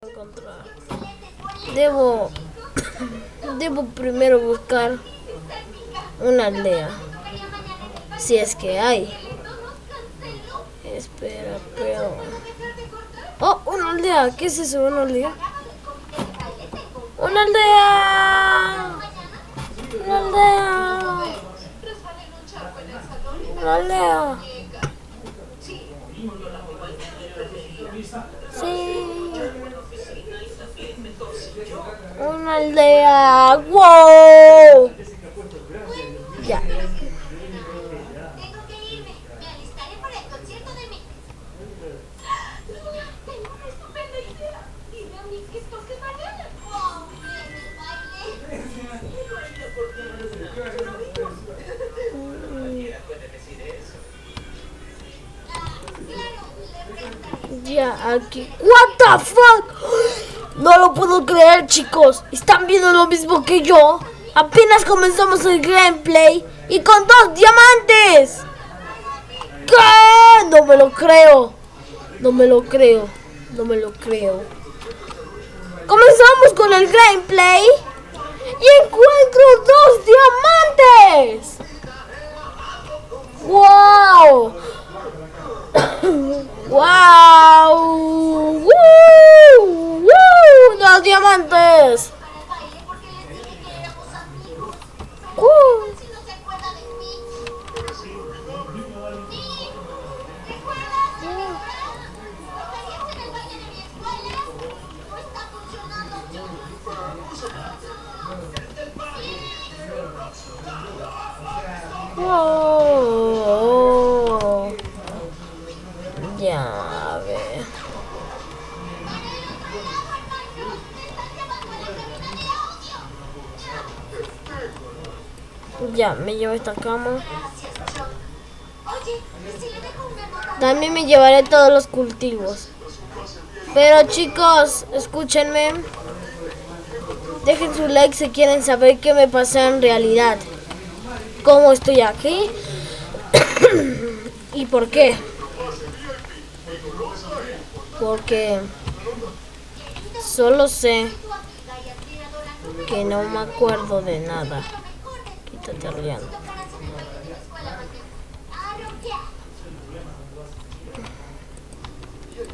encontrar. Debo primero buscar una aldea, si es que hay. Espera, pero... ¡Oh! ¡Una aldea! ¿Qué es eso? ¿Una aldea? ¡Una aldea! ¡Una aldea! ¡Una aldea! Sí. Una aldea. ¡Wow! Ya. Ya, aquí. What the fuck? No lo puedo creer, chicos. Están viendo lo mismo que yo. Apenas comenzamos el gameplay y con 2 diamantes. ¿Qué? No me lo creo. No me lo creo. No me lo creo. Comenzamos con el gameplay y encuentro 2 diamantes. ¡Wow! ¡Wow! ¡Woo! ¡Woo! 2 diamantes. Wow. Ya, a ver. Ya, me llevo esta cama. También me llevaré todos los cultivos. Pero chicos, escúchenme. Dejen su like si quieren saber qué me pasa en realidad. ¿Cómo estoy aquí? ¿Y por qué? Porque solo sé que no me acuerdo de nada. Quítate riendo.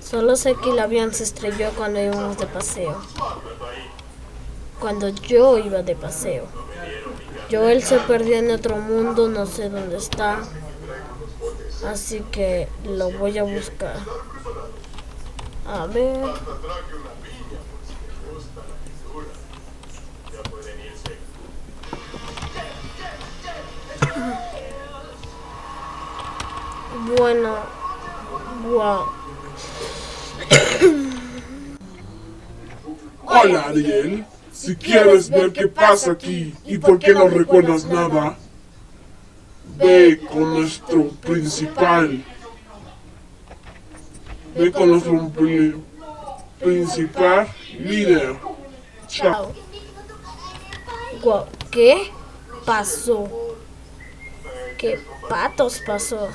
Solo sé que el avión se estrelló cuando íbamos de paseo. Cuando yo iba de paseo. Joel se perdió en otro mundo, no sé dónde está. Así que lo voy a buscar. A ver. Bueno. Wow. Hola, Ariel. Si quieres ver qué pasa aquí y por qué no recuerdas nada, ve con nuestro principal. Ve con nuestro principal líder. Chao. Wow. ¿Qué pasó? ¿Qué patos pasó?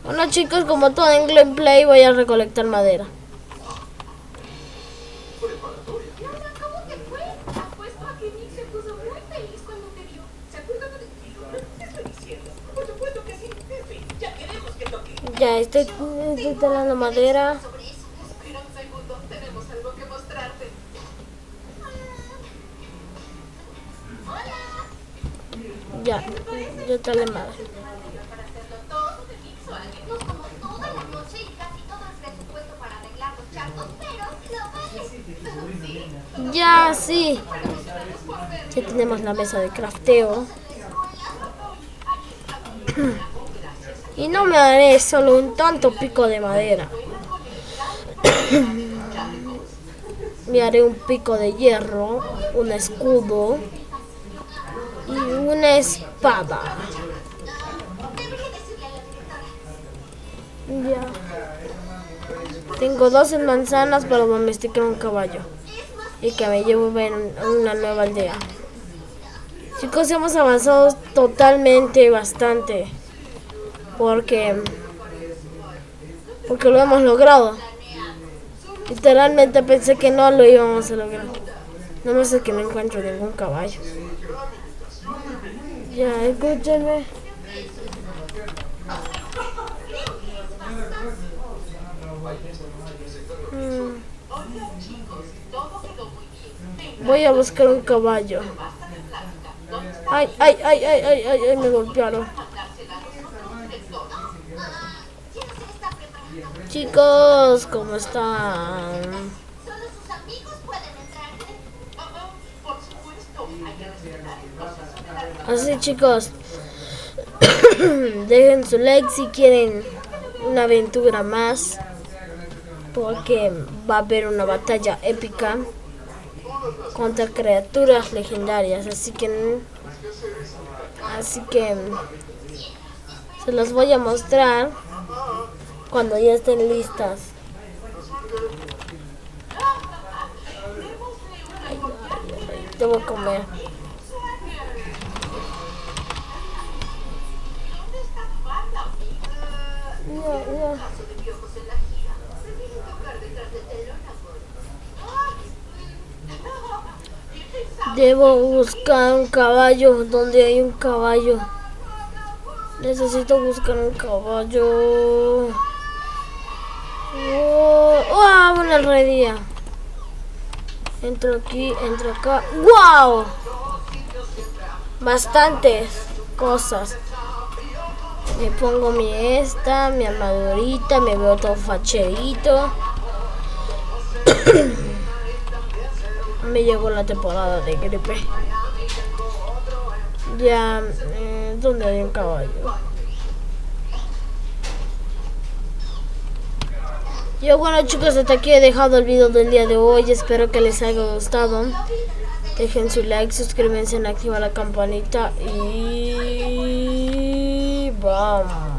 Bueno, chicos, como todo en gameplay, voy a recolectar madera. Ya estoy talando madera. Ya talé madera. Ya, sí. Ya tenemos la mesa de crafteo. Y no me haré solo un tanto pico de madera. Me haré un pico de hierro, un escudo y una espada. Ya. Tengo 12 manzanas para domesticar un caballo. Y que me llevo a una nueva aldea. Chicos, hemos avanzado totalmente, bastante. Porque lo hemos logrado. Literalmente pensé que no lo íbamos a lograr. No me sé que no encuentro ningún caballo. Ya, escúchenme. Voy a buscar un caballo. Ay, ay, ay, ay, ay, ay, ay, me golpearon. Chicos, ¿cómo están? Así, chicos, dejen su like si quieren una aventura más, porque va a haber una batalla épica contra criaturas legendarias, así que se las voy a mostrar cuando ya estén listas. Debo comer. No. Debo buscar un caballo. ¿Dónde hay un caballo? Necesito buscar un caballo. Una alrededía. Entro aquí, entro acá. ¡Wow! Bastantes cosas. Me pongo mi armadurita, me veo todo facherito. Me llegó la temporada de gripe. Ya, ¿dónde hay un caballo? Yo, bueno, chicos, hasta aquí he dejado el video del día de hoy. Espero que les haya gustado. Dejen su like, suscríbanse, activen la campanita y vamos.